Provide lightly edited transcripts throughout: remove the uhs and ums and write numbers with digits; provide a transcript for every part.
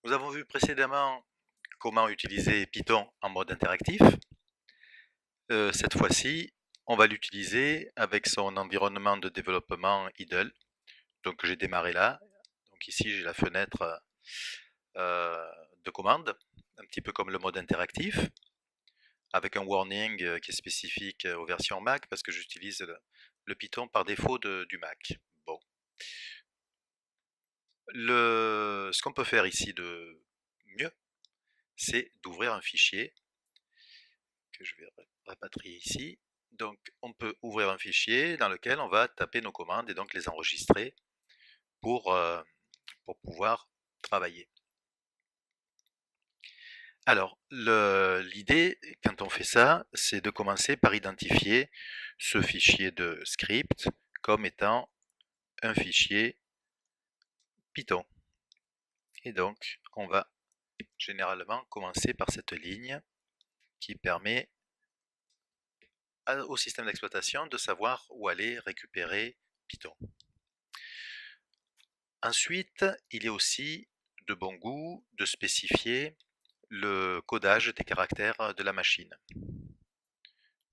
Nous avons vu précédemment comment utiliser Python en mode interactif. Cette fois-ci, on va l'utiliser avec son environnement de développement idle. Donc j'ai démarré là. Donc ici j'ai la fenêtre de commande, un petit peu comme le mode interactif, avec un warning qui est spécifique aux versions Mac parce que j'utilise le Python par défaut du Mac. Bon. Ce qu'on peut faire ici de mieux, c'est d'ouvrir un fichier que je vais rapatrier ici. Donc on peut ouvrir un fichier dans lequel on va taper nos commandes et donc les enregistrer pour, pour pouvoir travailler. Alors l'idée quand on fait ça, c'est de commencer par identifier ce fichier de script comme étant un fichier Python. Et donc on va généralement commencer par cette ligne qui permet au système d'exploitation de savoir où aller récupérer Python. Ensuite, il est aussi de bon goût de spécifier le codage des caractères de la machine.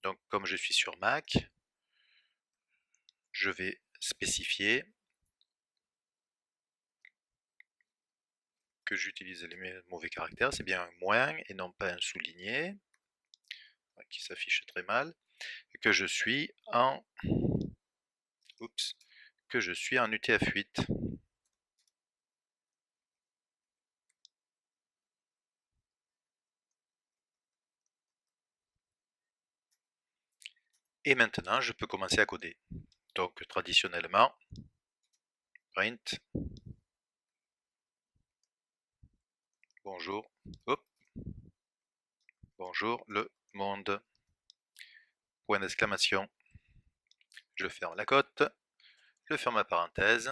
Donc comme je suis sur Mac, je vais spécifier que j'utilise les mauvais caractères, c'est bien un moins et non pas un souligné, qui s'affiche très mal, et que je suis en UTF-8. Et maintenant, je peux commencer à coder. Donc traditionnellement, print, bonjour, hop, bonjour le monde, point d'exclamation. Je ferme la cote, je ferme ma parenthèse.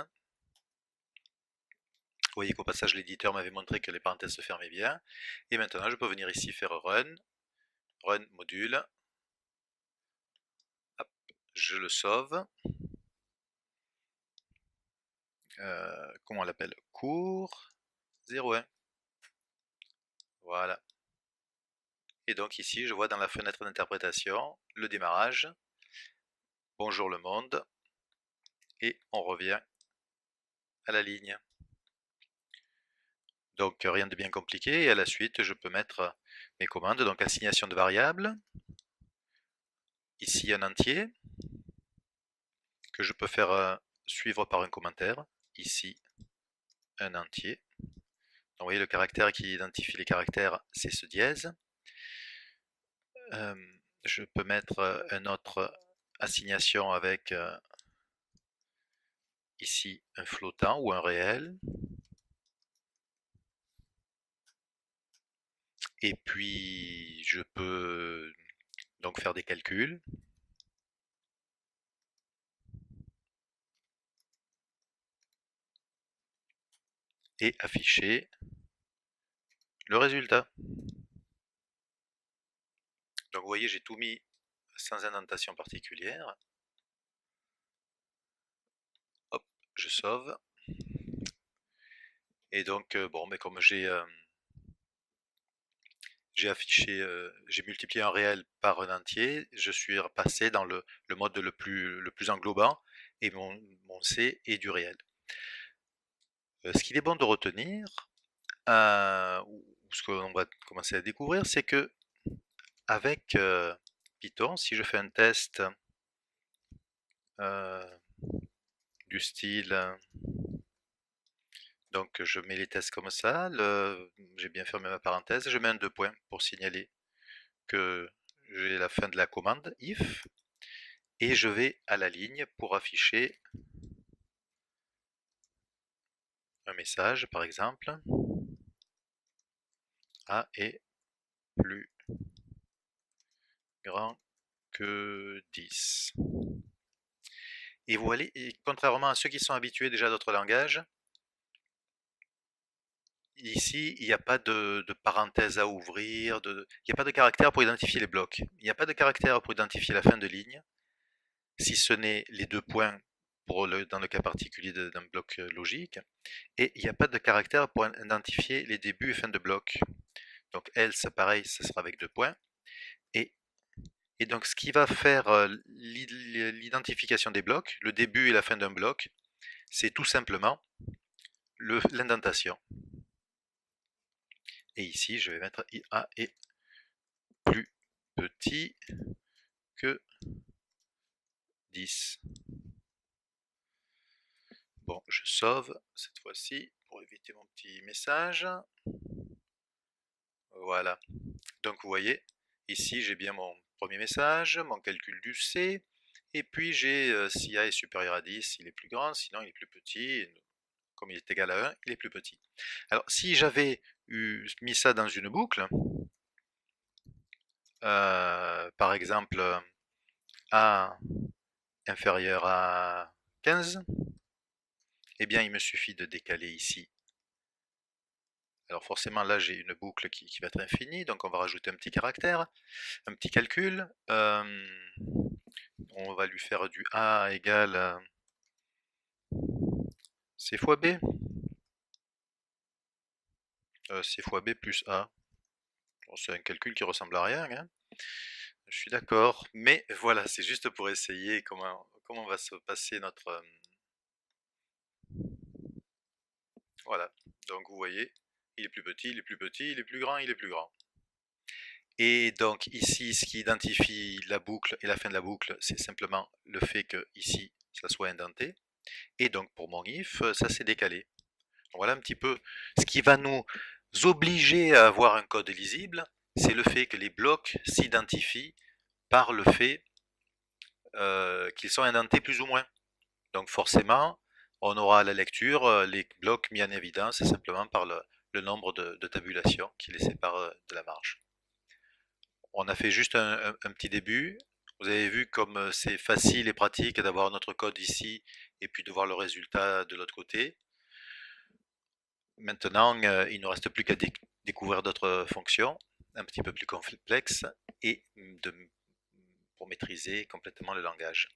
Vous voyez qu'au passage l'éditeur m'avait montré que les parenthèses se fermaient bien. Et maintenant je peux venir ici faire run, run module. Hop, je le sauve. Comment on l'appelle? Cours 01. Voilà. Et donc ici je vois dans la fenêtre d'interprétation le démarrage. Bonjour le monde. Et on revient à la ligne. Donc rien de bien compliqué, et à la suite je peux mettre mes commandes, donc assignation de variables, ici un entier, que je peux faire suivre par un commentaire, ici un entier. Donc vous voyez le caractère qui identifie les caractères, c'est ce dièse. Je peux mettre une autre assignation avec ici un flottant ou un réel. Et puis je peux donc faire des calculs. Et afficher le résultat. Donc vous voyez, j'ai tout mis sans indentation particulière. Hop, je sauve. Et donc, bon, mais comme j'ai affiché, j'ai multiplié un réel par un entier, je suis repassé dans le mode le plus englobant, et mon C est du réel. Ce qu'il est bon de retenir, ou ce qu'on va commencer à découvrir, c'est que avec Python, si je fais un test du style, donc je mets les tests comme ça, j'ai bien fermé ma parenthèse, je mets un 2 points pour signaler que j'ai la fin de la commande if, et je vais à la ligne pour afficher un message, par exemple, A est plus grand que 10. Et vous voyez, et contrairement à ceux qui sont habitués déjà à d'autres langages, ici, il n'y a pas de parenthèse à ouvrir, il n'y a pas de caractère pour identifier les blocs. Il n'y a pas de caractère pour identifier la fin de ligne, si ce n'est les 2 points dans le cas particulier d'un bloc logique, et il n'y a pas de caractère pour identifier les débuts et fins de bloc. Donc else, pareil, ça sera avec 2 points. Et, et donc ce qui va faire l'identification des blocs, le début et la fin d'un bloc, c'est tout simplement l'indentation. Et ici, je vais mettre IA est plus petit que 10. Bon, je sauve cette fois-ci pour éviter mon petit message. Voilà. Donc vous voyez, ici j'ai bien mon premier message, mon calcul du C, et puis j'ai si A est supérieur à 10, il est plus grand, sinon il est plus petit, comme il est égal à 1, il est plus petit. Alors si j'avais mis ça dans une boucle, par exemple A inférieur à 15, eh bien il me suffit de décaler ici. Alors forcément là j'ai une boucle qui va être infinie, donc on va rajouter un petit caractère, un petit calcul. On va lui faire du A égale C fois B. C fois B plus A. Bon, c'est un calcul qui ressemble à rien, hein. Je suis d'accord, mais voilà, c'est juste pour essayer comment va se passer notre... voilà, donc vous voyez, il est plus petit, il est plus petit, il est plus grand, il est plus grand. Et donc ici, ce qui identifie la boucle et la fin de la boucle, c'est simplement le fait que ici, ça soit indenté. Et donc pour mon if, ça s'est décalé. Donc voilà un petit peu ce qui va nous obliger à avoir un code lisible, c'est le fait que les blocs s'identifient par le fait qu'ils sont indentés plus ou moins. Donc forcément, on aura à la lecture les blocs mis en évidence simplement par le nombre de tabulations qui les séparent de la marge. On a fait juste un petit début. Vous avez vu comme c'est facile et pratique d'avoir notre code ici et puis de voir le résultat de l'autre côté. Maintenant, il ne reste plus qu'à découvrir d'autres fonctions un petit peu plus complexes et pour maîtriser complètement le langage.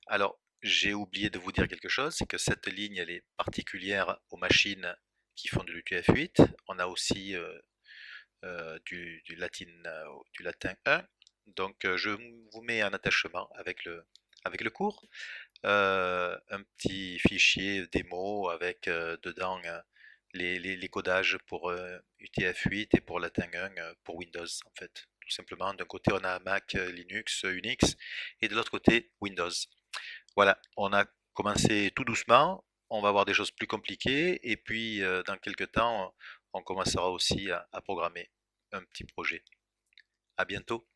Alors, j'ai oublié de vous dire quelque chose, c'est que cette ligne elle est particulière aux machines qui font de l'UTF-8. On a aussi du latin 1. Donc je vous mets en attachement avec le cours un petit fichier démo avec dedans les codages pour UTF-8 et pour latin 1 pour Windows en fait. Tout simplement, d'un côté on a Mac, Linux, Unix et de l'autre côté Windows. Voilà, on a commencé tout doucement, on va avoir des choses plus compliquées et puis dans quelques temps on commencera aussi à programmer un petit projet. À bientôt.